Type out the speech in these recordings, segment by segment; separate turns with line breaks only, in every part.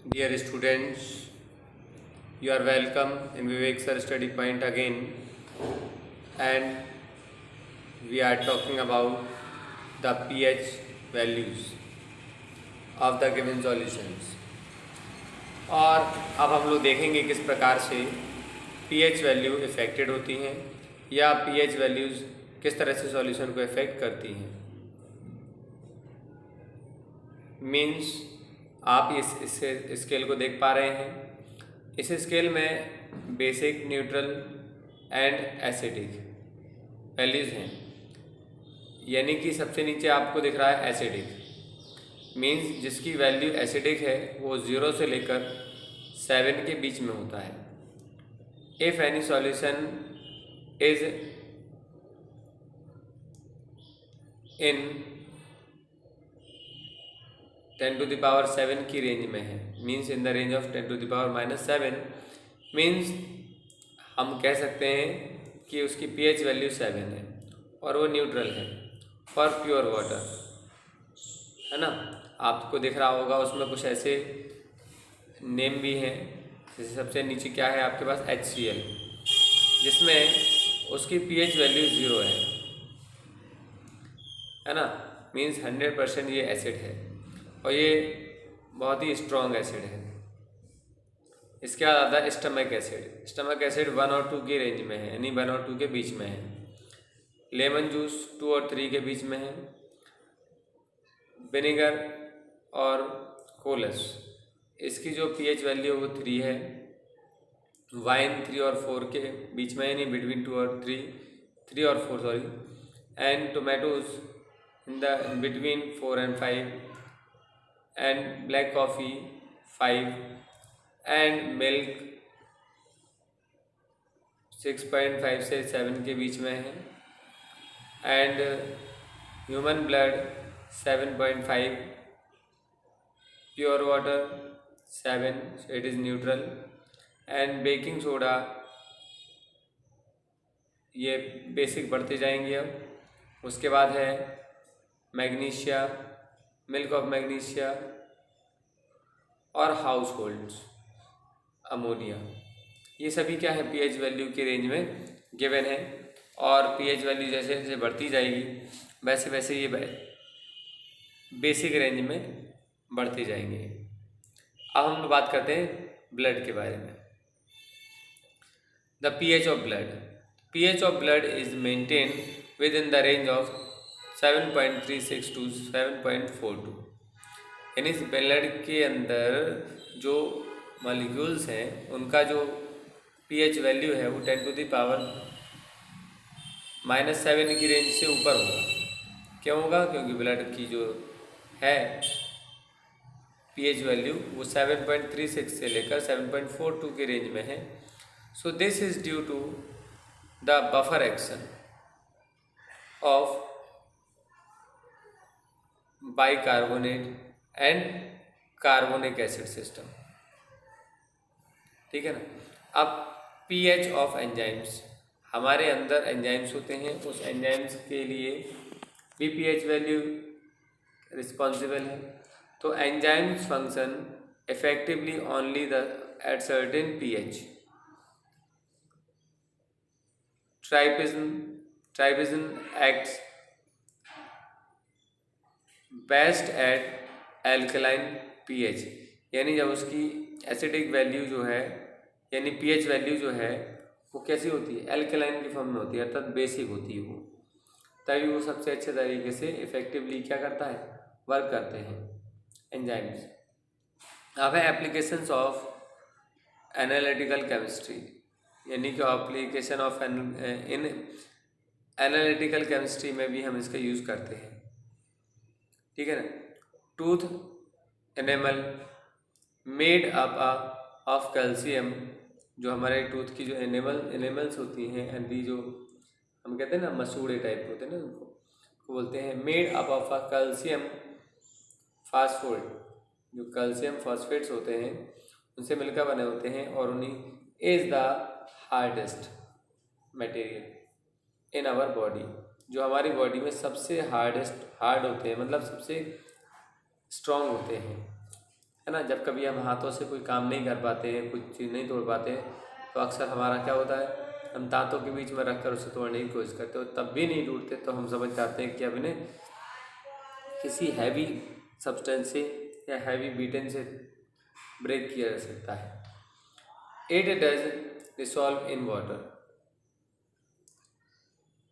Dear students, you are welcome in Vivek Sir Study Point again, and we are talking about the pH values of the given solutions. और अब हम लोग देखेंगे किस प्रकार से pH वैल्यू इफेक्टेड होती हैं या pH वैल्यूज़ किस तरह से सॉल्यूशन को इफेक्ट करती हैं। मीन्स आप इस स्केल को देख पा रहे हैं। इस स्केल में basic, neutral and acidic values हैं, यानी कि सबसे नीचे आपको दिख रहा है एसिडिक, मीन्स जिसकी वैल्यू एसिडिक है वो 0 से लेकर 7 के बीच में होता है। If any solution is in 10 to the power 7 की रेंज में है, means in the range of 10 to the power -7, means हम कह सकते हैं कि उसकी pH वैल्यू 7 है और वो न्यूट्रल है फॉर प्योर वाटर, है ना। आपको दिख रहा होगा उसमें कुछ ऐसे नेम भी हैं, जैसे सबसे नीचे क्या है आपके पास HCl, जिसमें उसकी pH वैल्यू 0 है ना। मीन्स 100% ये एसिड है और ये बहुत ही स्ट्रॉन्ग एसिड है। इसके बाद आता है स्टमक एसिड। स्टमक एसिड 1 और 2 की रेंज में है, यानी 1 और 2 के बीच में है। लेमन जूस 2 और 3 के बीच में है। विनेगर और कोलस, इसकी जो pH वैल्यू है वो 3 है। वाइन 3 और 4 के बीच में, यानी बिटवीन 3 और 4 sorry. And tomatoes in the between 4 and 5, and black coffee 5, and milk 6.5 से 7 के बीच में है, and human blood 7.5, pure water 7, it is neutral, and baking soda, ये बेसिक बढ़ते जाएंगे। अब उसके बाद है मैग्नीशिया, मिल्क ऑफ मैग्नीशिया और हाउस होल्ड्स अमोनिया। ये सभी क्या है pH वैल्यू की रेंज में गिवन है, और pH वैल्यू जैसे जैसे बढ़ती जाएगी वैसे वैसे ये बेसिक रेंज में बढ़ती जाएंगे। अब हम लोग बात करते हैं ब्लड के बारे में। The pH of blood. pH of blood is maintain with in the range of 7.36 to 7.42, यानी ब्लड के अंदर जो मॉलिक्यूल्स हैं उनका जो pH वैल्यू है वो 10 to the power -7 की रेंज से ऊपर होगा। क्यों होगा? क्योंकि ब्लड की जो है pH वैल्यू वो 7.36 से लेकर 7.42 की रेंज में है। So this is due to the buffer action of bicarbonate and carbonic acid system, ठीक है ना। अब pH ऑफ एंजाइम्स, हमारे अंदर एंजाइम्स होते हैं, उस एंजाइम्स के लिए भी pH वैल्यू रिस्पॉन्सिबल है। तो enzymes function effectively only the at certain pH। Trypsin acts best at alkaline pH, यानी जब उसकी एसिडिक वैल्यू जो है यानी pH वैल्यू जो है वो कैसी होती है, एल्कलाइन की फॉर्म में होती है, अर्थात बेसिक होती है वो, तभी वो सबसे अच्छे तरीके से इफेक्टिवली क्या करता है, वर्क करते हैं एंजाइम्स। अब है एप्लीकेशंस ऑफ एनालिटिकल केमिस्ट्री, यानी कि application of in analytical chemistry में भी हम इसका यूज़ करते हैं, ठीक है ना। Tooth enamel made up of calcium, जो हमारे टूथ की जो एनिमल्स होती हैं, एंड जो हम कहते हैं ना मसूड़े टाइप होते हैं ना, उनको बोलते हैं made up of a calcium phosphate, जो कैल्शियम फॉस्फेट्स होते हैं उनसे मिलकर बने होते हैं, और उन्हीं is the hardest material in our body, जो हमारी बॉडी में सबसे हार्ड होते हैं, मतलब सबसे स्ट्रॉन्ग होते हैं। है ना। जब कभी हम हाथों से कोई काम नहीं कर पाते हैं, कुछ चीज़ नहीं तोड़ पाते हैं, तो अक्सर हमारा क्या होता है, हम दांतों के बीच में रखकर उसे तोड़ने की कोशिश करते हो, तब भी नहीं टूटते, तो हम समझ जाते हैं कि अब इन्हें किसी हैवी सब्सटेंस से या हैवी बीटन से ब्रेक किया जा सकता है। It does dissolve in water,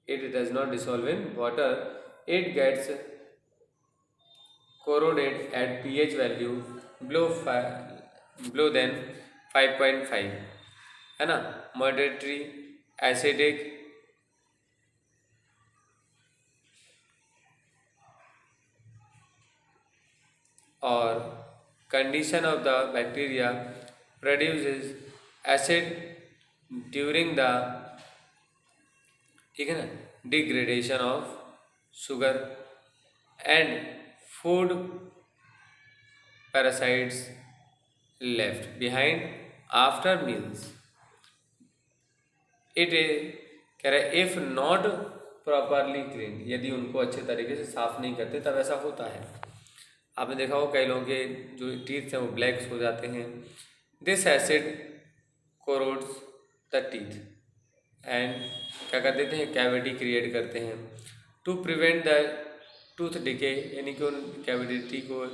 it does not dissolve in water, it gets corroded at pH value below than 5.5, है ना। moderately acidic or condition of the bacteria produces acid during the, ठीक है ना, degradation of sugar and food parasites left behind after meals. It कह रहा है if not properly clean, यदि उनको अच्छे तरीके से साफ नहीं करते तब ऐसा होता है। आपने देखा हो कई लोगों के जो टीथ हैं वो ब्लैक हो जाते हैं। This acid corrodes the teeth and क्या कर देते हैं, कैविटी क्रिएट करते हैं। To prevent the tooth decay, यानी कि उन कैविटी को,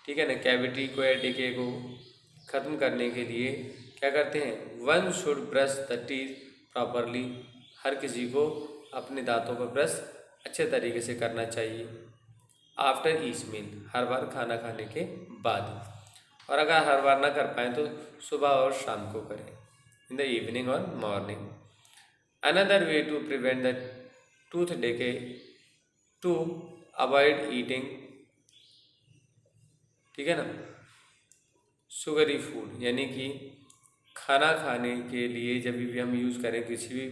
ठीक है ना, कैविटी को या डिके को ख़त्म करने के लिए क्या करते हैं, one should brush the teeth properly, हर किसी को अपने दांतों पर ब्रश अच्छे तरीके से करना चाहिए। आफ्टर ईच मील, हर बार खाना खाने के बाद, और अगर हर बार ना कर पाएँ तो सुबह और शाम को करें, इन द इवनिंग और morning. Another way to prevent the tooth decay, to avoid eating, ठीक है ना, शुगरी फूड, यानी कि खाना खाने के लिए जब भी हम यूज़ करें किसी भी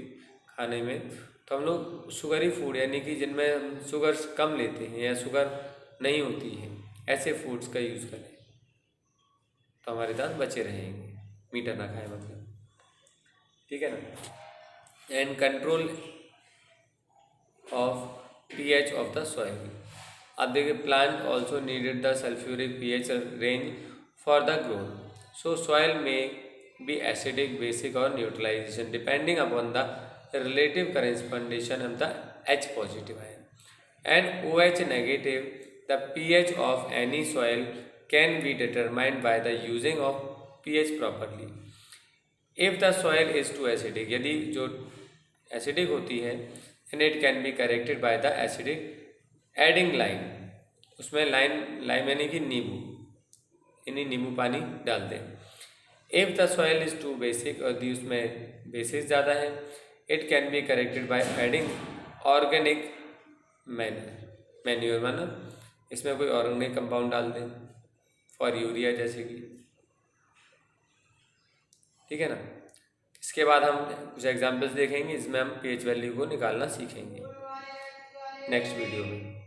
खाने में, तो हम लोग शुगरी फूड, यानी कि जिनमें हम शुगर कम लेते हैं या शुगर नहीं होती है, ऐसे फूड्स का यूज़ करें, तो हमारे दांत बचे रहेंगे, मीठा ना खाएं मतलब, ठीक है ना। And control of pH of the soil. अब देखिए plant also needed the sulphuric pH range for the growth, so soil में बी एसिडिक, बेसिक और neutralisation depending upon the relative correspondence of the H positive ion and OH negative. The pH of any soil can be determined by the using of pH properly. If the soil is too acidic, यदि जो acidic होती है, and it can be corrected by the acidic adding lime, उसमें lime यानी कि नींबू, यानी नींबू पानी डाल दें। If the soil is too basic, यदि उसमें बेसिस ज़्यादा है, it can be corrected by adding organic manure, माना इसमें कोई ऑर्गेनिक कंपाउंड डाल दें, फॉर यूरिया जैसे कि, ठीक है ना। इसके बाद हम कुछ एग्जाम्पल्स देखेंगे, इसमें हम pH वैल्यू को निकालना सीखेंगे नेक्स्ट वीडियो में।